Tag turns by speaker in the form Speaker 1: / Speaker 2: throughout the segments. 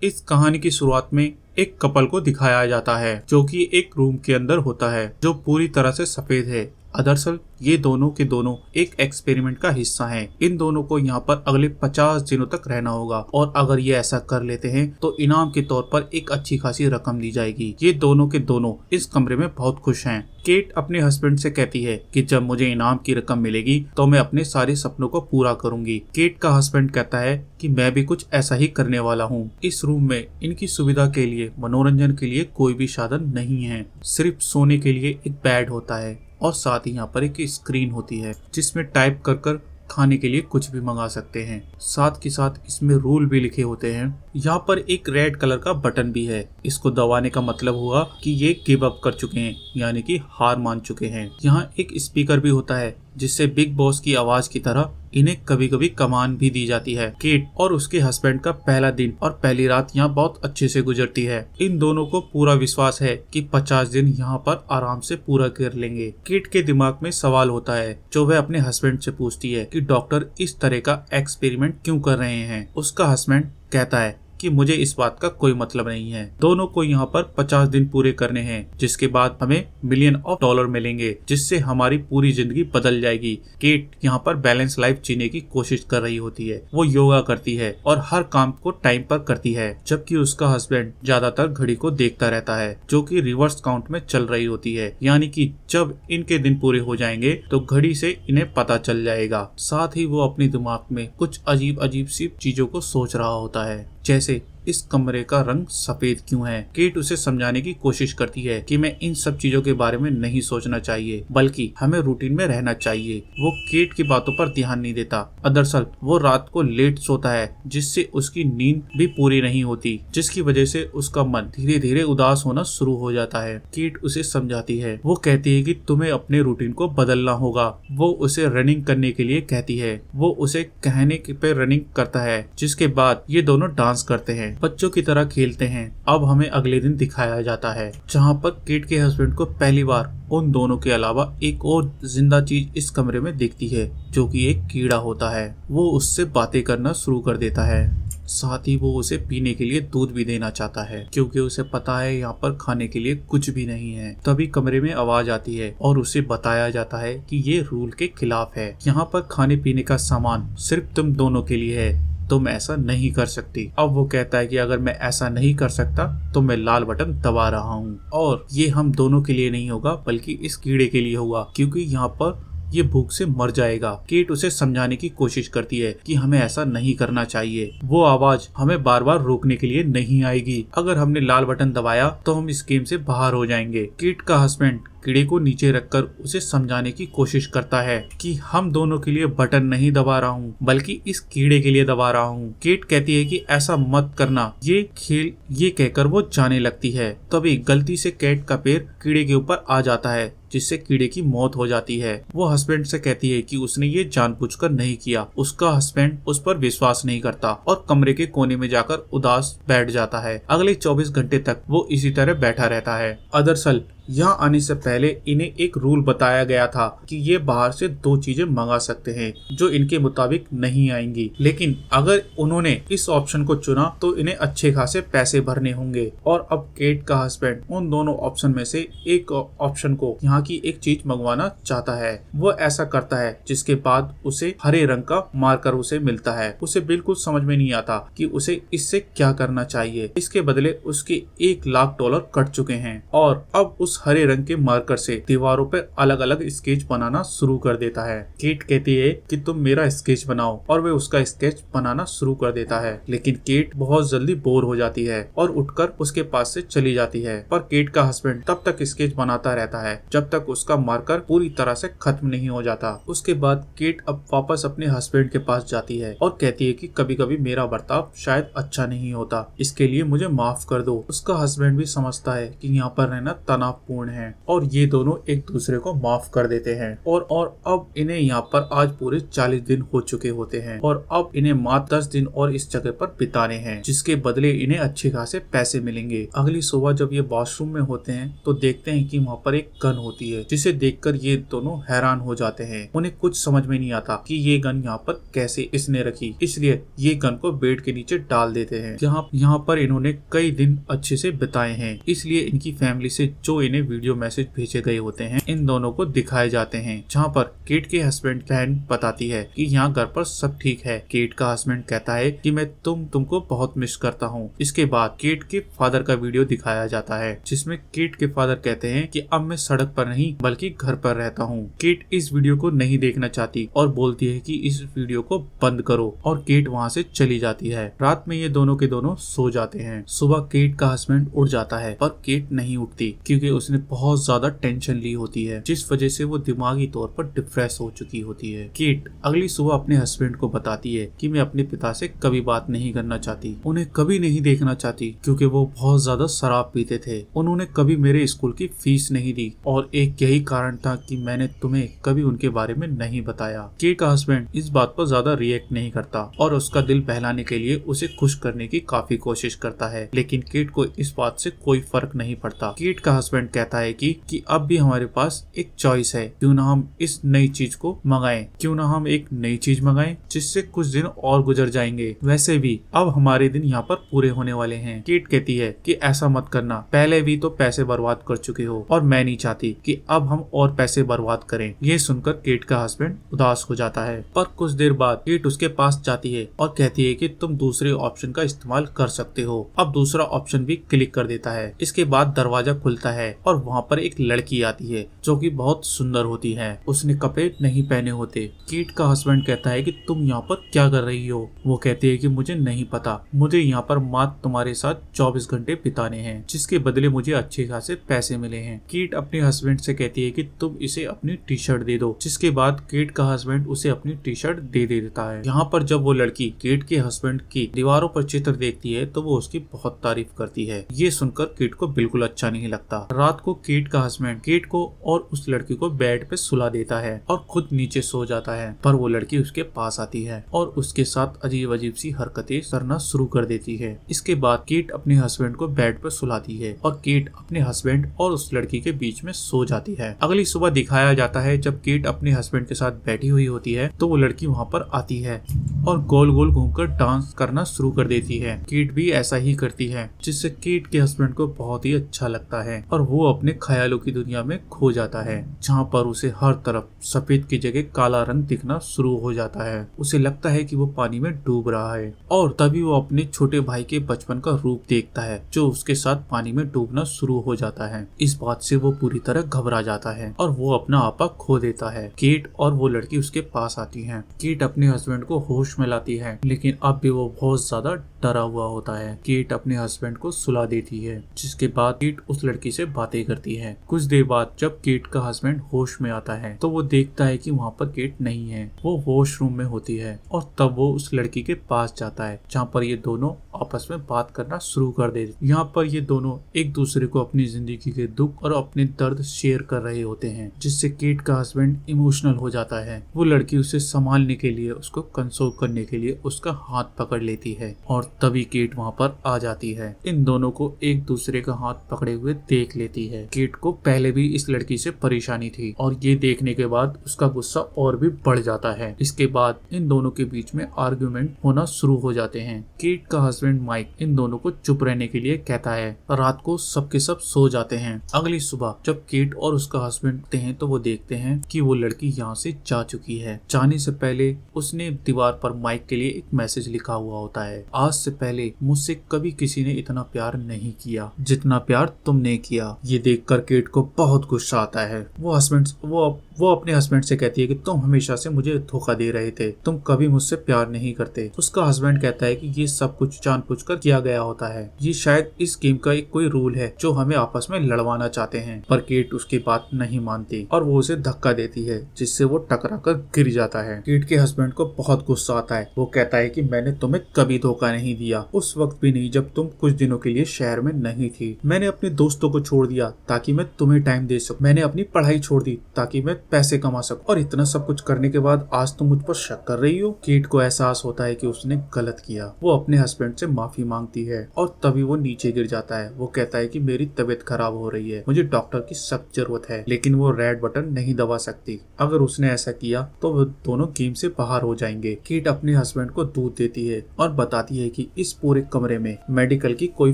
Speaker 1: इस कहानी की शुरुआत में एक कपल को दिखाया जाता है जो कि एक रूम के अंदर होता है जो पूरी तरह से सफेद है। दरअसल ये दोनों के दोनों एक एक्सपेरिमेंट का हिस्सा हैं। इन दोनों को यहाँ पर अगले 50 दिनों तक रहना होगा और अगर ये ऐसा कर लेते हैं तो इनाम के तौर पर एक अच्छी खासी रकम दी जाएगी। ये दोनों के दोनों इस कमरे में बहुत खुश हैं। केट अपने हस्बैंड से कहती है कि जब मुझे इनाम की रकम मिलेगी तो मैं अपने सारे सपनों को पूरा करूंगी। केट का हस्बैंड कहता है कि मैं भी कुछ ऐसा ही करने वाला हूँ। इस रूम में इनकी सुविधा के लिए मनोरंजन के लिए कोई भी साधन नहीं है, सिर्फ सोने के लिए एक बेड होता है और साथ ही यहाँ पर एक स्क्रीन होती है जिसमें टाइप कर कर खाने के लिए कुछ भी मंगा सकते हैं। साथ के साथ इसमें रूल भी लिखे होते हैं। यहाँ पर एक रेड कलर का बटन भी है। इसको दबाने का मतलब हुआ कि ये गिव अप कर चुके हैं, यानी कि हार मान चुके हैं। यहाँ एक स्पीकर भी होता है जिससे बिग बॉस की आवाज की तरह इन्हें कभी कभी कमान भी दी जाती है। केट और उसके हस्बैंड का पहला दिन और पहली रात यहाँ बहुत अच्छे से गुजरती है। इन दोनों को पूरा विश्वास है कि 50 दिन यहाँ पर आराम से पूरा कर लेंगे। केट के दिमाग में सवाल होता है जो वह अपने हस्बैंड से पूछती है कि डॉक्टर इस तरह का एक्सपेरिमेंट क्यों कर रहे हैं। उसका हस्बैंड कहता है कि मुझे इस बात का कोई मतलब नहीं है। दोनों को यहाँ पर 50 दिन पूरे करने हैं जिसके बाद हमें $1 मिलियन मिलेंगे जिससे हमारी पूरी जिंदगी बदल जाएगी। केट यहाँ पर बैलेंस लाइफ जीने की कोशिश कर रही होती है। वो योगा करती है और हर काम को टाइम पर करती है, जबकि उसका हस्बैंड ज्यादातर घड़ी को देखता रहता है जो कि रिवर्स काउंट में चल रही होती है, यानी कि जब इनके दिन पूरे हो जाएंगे तो घड़ी से इन्हें पता चल जाएगा। साथ ही वो अपने दिमाग में कुछ अजीब अजीब सी चीजों को सोच रहा होता है, जैसे इस कमरे का रंग सफेद क्यों है। केट उसे समझाने की कोशिश करती है कि मैं इन सब चीजों के बारे में नहीं सोचना चाहिए, बल्कि हमें रूटीन में रहना चाहिए। वो केट की बातों पर ध्यान नहीं देता। दरअसल वो रात को लेट सोता है जिससे उसकी नींद भी पूरी नहीं होती, जिसकी वजह से उसका मन धीरे धीरे उदास होना शुरू हो जाता है। केट उसे समझाती है। वो कहती है कि तुम्हें अपने रूटीन को बदलना होगा। वो उसे रनिंग करने के लिए कहती है। वो उसे कहने पे रनिंग करता है, जिसके बाद ये दोनों डांस करते हैं, बच्चों की तरह खेलते हैं। अब हमें अगले दिन दिखाया जाता है जहाँ पर केट के हस्बैंड को पहली बार उन दोनों के अलावा एक और जिंदा चीज इस कमरे में दिखती है जो कि एक कीड़ा होता है। वो उससे बातें करना शुरू कर देता है। साथ ही वो उसे पीने के लिए दूध भी देना चाहता है क्योंकि उसे पता है यहाँ पर खाने के लिए कुछ भी नहीं है। तभी कमरे में आवाज आती है और उसे बताया जाता है कि ये रूल के खिलाफ है। यहाँ पर खाने पीने का सामान सिर्फ तुम दोनों के लिए है, तुम ऐसा नहीं कर सकती। अब वो कहता है कि अगर मैं ऐसा नहीं कर सकता तो मैं लाल बटन दबा रहा हूँ और ये हम दोनों के लिए नहीं होगा बल्कि इस कीड़े के लिए होगा, क्योंकि यहाँ पर ये भूख से मर जाएगा। केट उसे समझाने की कोशिश करती है कि हमें ऐसा नहीं करना चाहिए। वो आवाज हमें बार बार रोकने के लिए नहीं आएगी। अगर हमने लाल बटन दबाया तो हम इस गेम से बाहर हो जाएंगे। केट का हस्बैंड कीड़े को नीचे रखकर उसे समझाने की कोशिश करता है कि हम दोनों के लिए बटन नहीं दबा रहा हूँ बल्कि इस कीड़े के लिए दबा रहा हूँ। केट कहती है कि ऐसा मत करना, ये खेल, ये कहकर वो जाने लगती है। तभी गलती से केट का पैर कीड़े के ऊपर आ जाता है जिससे कीड़े की मौत हो जाती है। वो हस्बैंड से कहती है कि उसने ये जानबूझकर नहीं किया। उसका हस्बैंड उस पर विश्वास नहीं करता और कमरे के कोने में जाकर उदास बैठ जाता है। अगले 24 घंटे तक वो इसी तरह बैठा रहता है। दरअसल यहाँ आने से पहले इन्हें एक रूल बताया गया था कि ये बाहर से 2 चीजें मंगा सकते हैं जो इनके मुताबिक नहीं आएंगी, लेकिन अगर उन्होंने इस ऑप्शन को चुना तो इन्हें अच्छे खासे पैसे भरने होंगे। और अब केट का हस्बैंड उन दोनों ऑप्शन में से एक ऑप्शन को, यहाँ की एक चीज मंगवाना चाहता है। वो ऐसा करता है जिसके बाद उसे हरे रंग का मार्कर उसे मिलता है। उसे बिल्कुल समझ में नहीं आता कि उसे इससे क्या करना चाहिए। इसके बदले उसके $1,00,000 कट चुके हैं और अब उस हरे रंग के मार्कर से दीवारों पर अलग अलग स्केच बनाना शुरू कर देता है। केट कहती है कि तुम मेरा स्केच बनाओ और वे उसका स्केच बनाना शुरू कर देता है, लेकिन केट बहुत जल्दी बोर हो जाती है और उठकर उसके पास से चली जाती है। पर केट का हस्बैंड तब तक स्केच बनाता रहता है जब तक उसका मार्कर पूरी तरह से खत्म नहीं हो जाता। उसके बाद केट अब वापस अपने हस्बैंड के पास जाती है और कहती है कि कभी कभी मेरा बर्ताव शायद अच्छा नहीं होता, इसके लिए मुझे माफ कर दो। उसका हस्बैंड भी समझता है कि यहाँ पर रहना तनाव पूर्ण है और ये दोनों एक दूसरे को माफ कर देते हैं और अब इन्हें यहाँ पर आज पूरे 40 दिन हो चुके होते हैं और अब इन्हें मात्र 10 दिन और इस जगह पर बिताने हैं, जिसके बदले इन्हें अच्छे खासे पैसे मिलेंगे। अगली सुबह जब ये वॉशरूम में होते हैं तो देखते हैं कि वहाँ पर एक गन होती है, जिसे देखकर ये दोनों हैरान हो जाते हैं। उन्हें कुछ समझ में नहीं आता कि ये गन यहाँ पर कैसे इसने रखी, इसलिए ये गन को बेड के नीचे डाल देते हैं। यहाँ पर इन्होंने कई दिन अच्छे से बिताए हैं, इसलिए इनकी फैमिली से जो इन्हें वीडियो मैसेज भेजे गए होते हैं इन दोनों को दिखाए जाते हैं, जहाँ पर केट के हस्बैंड बहन बताती है कि यहाँ घर पर सब ठीक है। केट का हस्बैंड कहता है कि मैं तुमको बहुत मिस करता हूँ। इसके बाद केट के फादर का वीडियो दिखाया जाता है, जिसमें केट के फादर कहते हैं कि अब मैं सड़क पर नहीं बल्कि घर पर रहता हूँ। केट इस वीडियो को नहीं देखना चाहती और बोलती है कि इस वीडियो को बंद करो और केट वहाँ से चली जाती है। रात में ये दोनों के दोनों सो जाते हैं। सुबह केट का हस्बैंड उठ जाता है पर केट नहीं उठती क्योंकि उसने बहुत ज्यादा टेंशन ली होती है, जिस वजह से वो दिमागी तौर पर डिप्रेस हो चुकी होती है। केट अगली सुबह अपने हस्बैंड को बताती है कि मैं अपने पिता से कभी बात नहीं करना चाहती, उन्हें कभी नहीं देखना चाहती क्योंकि वो बहुत ज्यादा शराब पीते थे। उन्होंने कभी मेरे स्कूल की फीस नहीं दी और एक यही कारण था कि मैंने तुम्हें कभी उनके बारे में नहीं बताया। केट का हस्बैंड इस बात पर ज्यादा रिएक्ट नहीं करता और उसका दिल बहलाने के लिए उसे खुश करने की काफी कोशिश करता है, लेकिन केट को इस बात से कोई फर्क नहीं पड़ता। केट का हस्बैंड कहता है कि अब भी हमारे पास एक चॉइस है, क्यों ना हम इस नई चीज को मंगाएं, क्यों ना हम एक नई चीज मंगाएं जिससे कुछ दिन और गुजर जाएंगे। वैसे भी अब हमारे दिन यहाँ पर पूरे होने वाले हैं। केट कहती है कि ऐसा मत करना, पहले भी तो पैसे बर्बाद कर चुके हो और मैं नहीं चाहती कि अब हम और पैसे बर्बाद करें। ये सुनकर केट का हस्बैंड उदास हो जाता है, पर कुछ देर बाद केट उसके पास जाती है और कहती है कि तुम दूसरे ऑप्शन का इस्तेमाल कर सकते हो। अब दूसरा ऑप्शन भी क्लिक कर देता है। इसके बाद दरवाजा खुलता है और वहाँ पर एक लड़की आती है जो कि बहुत सुंदर होती है। उसने कपड़े नहीं पहने होते। केट का हस्बैंड कहता है कि तुम यहाँ पर क्या कर रही हो? वो कहती है कि मुझे नहीं पता, मुझे यहाँ पर मात्र तुम्हारे साथ 24 घंटे बिताने हैं, जिसके बदले मुझे अच्छे खासे पैसे मिले हैं। केट अपने हस्बैंड से कहती है कि तुम इसे अपनी टी शर्ट दे दो, जिसके बाद केट का हस्बैंड उसे अपनी टी शर्ट दे देता है। यहाँ पर जब वो लड़की केट के हस्बैंड की दीवारों पर चित्र देखती है तो वो उसकी बहुत तारीफ करती है। ये सुनकर केट को बिल्कुल अच्छा नहीं लगता। रात को केट का हस्बैंड केट को और उस लड़की को बेड पे सुला देता है और खुद नीचे सो जाता है, पर वो लड़की उसके पास आती है और उसके साथ अजीब अजीब सी हरकतें करना शुरू कर देती है। इसके बाद केट अपने हस्बैंड को बेड पर सुलाती है और केट अपने हस्बैंड और उस लड़की के बीच में सो जाती है। अगली सुबह दिखाया जाता है जब केट अपने हस्बैंड के साथ बैठी हुई होती है तो वो लड़की वहाँ पर आती है और गोल गोल घूमकर डांस करना शुरू कर देती है। केट भी ऐसा ही करती है, जिससे केट के हस्बैंड को बहुत ही अच्छा लगता है और वो अपने ख्यालों की दुनिया में खो जाता है, जहाँ पर उसे हर तरफ सफेद की जगह काला रंग दिखना शुरू हो जाता है। उसे लगता है कि वो पानी में डूब रहा है और तभी वो अपने छोटे भाई के बचपन का रूप देखता है जो उसके साथ पानी में डूबना शुरू हो जाता है। इस बात से वो पूरी तरह घबरा जाता है और वो अपना आपा खो देता है। केट और वो लड़की उसके पास आती है। केट अपने हस्बैंड को होश में लाती है, लेकिन अब भी वो बहुत ज्यादा डरा हुआ होता है। केट अपने हस्बैंड को सुला देती है, जिसके बाद केट उस लड़की से बातें करती है। कुछ देर बाद जब केट का हस्बैंड होश में आता है तो वो देखता है कि वहाँ पर केट नहीं है, वो वॉशरूम में होती है और तब वो उस लड़की के पास जाता है जहाँ पर ये दोनों आपस में बात करना शुरू कर देते। यहाँ पर ये दोनों एक दूसरे को अपनी जिंदगी के दुख और अपने दर्द शेयर कर रहे होते हैं, जिससे केट का हस्बैंड इमोशनल हो जाता है। वो लड़की उसे संभालने के लिए, उसको कंसोल करने के लिए उसका हाथ पकड़ लेती है और तभी केट वहाँ पर आ जाती है। इन दोनों को एक दूसरे का हाथ पकड़े हुए देख लेती है। केट को पहले भी इस लड़की से परेशानी थी और ये देखने के बाद उसका गुस्सा और भी बढ़ जाता है। इसके बाद इन दोनों के बीच में आर्गुमेंट होना शुरू हो जाते हैं। केट का हस्बैंड माइक इन दोनों को चुप रहने के लिए कहता है। रात को सबके सब सो जाते हैं। अगली सुबह जब केट और उसका हस्बैंड उठते हैं तो वो देखते हैं कि वो लड़की यहाँ से जा चुकी है। जाने से पहले उसने दीवार पर माइक के लिए एक मैसेज लिखा हुआ होता है, आज से पहले मुझसे कभी किसी ने इतना प्यार नहीं किया जितना प्यार तुमने किया। ये देखकर केट को बहुत गुस्सा आता है। वो अपने हस्बैंड से कहती है कि तुम हमेशा से मुझे धोखा दे रहे थे, तुम कभी मुझसे प्यार नहीं करते। उसका हस्बैंड कहता है कि ये सब कुछ जानबूझकर किया गया होता है, ये शायद इस गेम का एक कोई रूल है जो हमें आपस में लड़वाना चाहते हैं। पर केट उसकी बात नहीं मानती और वो उसे धक्का देती है, जिससे वो टकरा कर गिर जाता है। केट के हस्बैंड को बहुत गुस्सा आता है। वो कहता है कि मैंने तुम्हें कभी धोखा नहीं नहीं दिया, उस वक्त भी नहीं जब तुम कुछ दिनों के लिए शहर में नहीं थी। मैंने अपने दोस्तों को छोड़ दिया ताकि मैं तुम्हें टाइम दे सकूं। मैंने अपनी पढ़ाई छोड़ दी ताकि मैं पैसे कमा सकूं। और इतना सब कुछ करने के बाद आज तुम मुझ पर शक कर रही हो। केट को एहसास होता है कि उसने गलत किया। वो अपने हस्बैंड से माफी मांगती है और तभी वो नीचे गिर जाता है। वो कहता है कि मेरी तबीयत खराब हो रही है, मुझे डॉक्टर की सख्त जरूरत है। लेकिन वो रेड बटन नहीं दबा सकती। अगर उसने ऐसा किया तो वो दोनों गेम से बाहर हो जाएंगे। केट अपने हस्बैंड को दूध देती है और बताती है कि इस पूरे कमरे में मेडिकल की कोई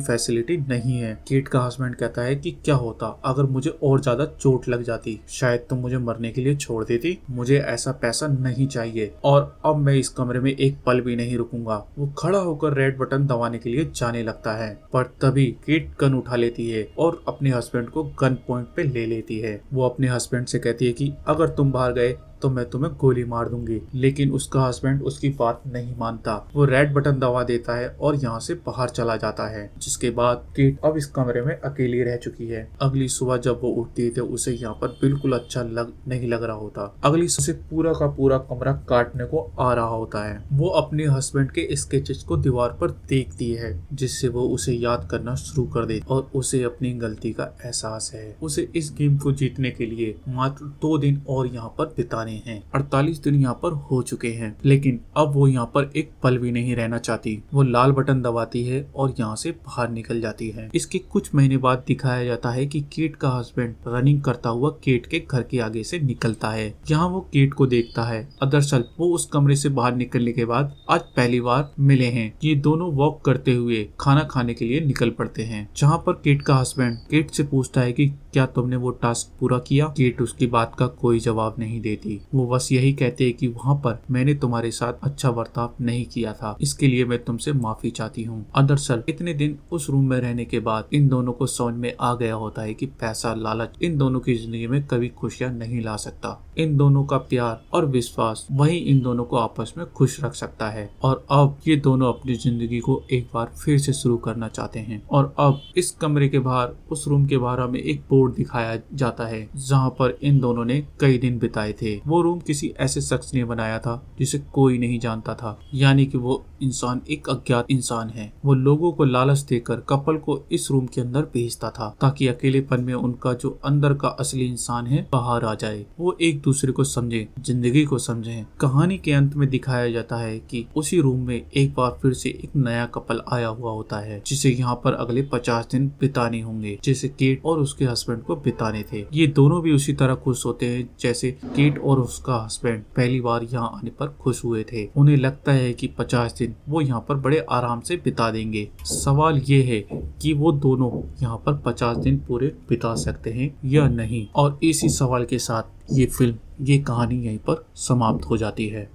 Speaker 1: फैसिलिटी नहीं है। केट का हस्बैंड कहता है कि क्या होता अगर मुझे और ज्यादा चोट लग जाती, शायद तुम मुझे मरने के लिए छोड़ देती। मुझे ऐसा पैसा नहीं चाहिए और अब मैं इस कमरे में एक पल भी नहीं रुकूंगा। वो खड़ा होकर रेड बटन दबाने के लिए जाने लगता है, पर तभी केट गन उठा लेती है और अपने हस्बैंड को गन पॉइंट पे ले लेती है। वो अपने हस्बैंड से कहती है कि अगर तुम बाहर गए तो मैं तुम्हें गोली मार दूंगी। लेकिन उसका हस्बैंड उसकी बात नहीं मानता। वो रेड बटन दबा देता है और यहाँ से बाहर चला जाता है। जिसके बाद केट अब इस कमरे में अकेली रह चुकी है। अगली सुबह जब वो उठती है तो उसे यहाँ पर बिल्कुल अच्छा नहीं लग रहा होता। अगली सुबह पूरा का पूरा कमरा काटने को आ रहा होता है। वो अपने हस्बैंड के स्केचेस को दीवार पर देखती है, जिससे वो उसे याद करना शुरू कर दे और उसे अपनी गलती का एहसास है। उसे इस गेम को जीतने के लिए मात्र 2 दिन और यहाँ पर बिताने हैं। 48 दिन यहाँ पर हो चुके हैं, लेकिन अब वो यहाँ पर एक पल भी नहीं रहना चाहती। वो लाल बटन दबाती है और यहाँ से बाहर निकल जाती है। इसके कुछ महीने बाद दिखाया जाता है कि केट का हस्बैंड रनिंग करता हुआ केट के घर के आगे से निकलता है। यहाँ वो केट को देखता है। दरअसल वो उस कमरे से बाहर निकलने के बाद आज पहली बार मिले हैं। ये दोनों वॉक करते हुए खाना खाने के लिए निकल पड़ते हैं, जहाँ पर केट का हस्बैंड केट से पूछता है कि क्या तुमने वो टास्क पूरा किया। केट उसकी बात का कोई जवाब नहीं देती। वो बस यही कहते हैं कि वहाँ पर मैंने तुम्हारे साथ अच्छा बर्ताव नहीं किया था, इसके लिए मैं तुमसे माफी चाहती हूँ। दरअसल इतने दिन उस रूम में रहने के बाद इन दोनों को समझ में आ गया होता है कि पैसा लालच इन दोनों की जिंदगी में कभी खुशियाँ नहीं ला सकता। इन दोनों का प्यार और विश्वास वही इन दोनों को आपस में खुश रख सकता है। और अब ये दोनों अपनी जिंदगी को एक बार फिर से शुरू करना चाहते हैं। और अब इस कमरे के बाहर, उस रूम के बाहर हमें एक बोर्ड दिखाया जाता है, जहाँ पर इन दोनों ने कई दिन बिताए थे। वो रूम किसी ऐसे शख्स ने बनाया था जिसे कोई नहीं जानता था, यानी कि वो इंसान एक अज्ञात इंसान है। वो लोगों को लालच देकर कपल को इस रूम के अंदर भेजता था ताकि अकेलेपन में उनका जो अंदर का असली इंसान है बाहर आ जाए। वो एक दूसरे को समझे, जिंदगी को समझे। कहानी के अंत में दिखाया जाता है कि उसी रूम में एक बार फिर से एक नया कपल आया हुआ होता है, जिसे यहाँ पर अगले 50 दिन बिताने होंगे, जैसे केट और उसके हस्बैंड को बिताने थे। ये दोनों भी उसी तरह खुश होते हैं जैसे केट और उसका हस्बैंड पहली बार यहाँ आने पर खुश हुए थे। उन्हें लगता है कि 50 दिन वो यहाँ पर बड़े आराम से बिता देंगे। सवाल ये है कि वो दोनों यहाँ पर 50 दिन पूरे बिता सकते हैं या नहीं। और इसी सवाल के साथ ये फिल्म, ये कहानी यहीं पर समाप्त हो जाती है।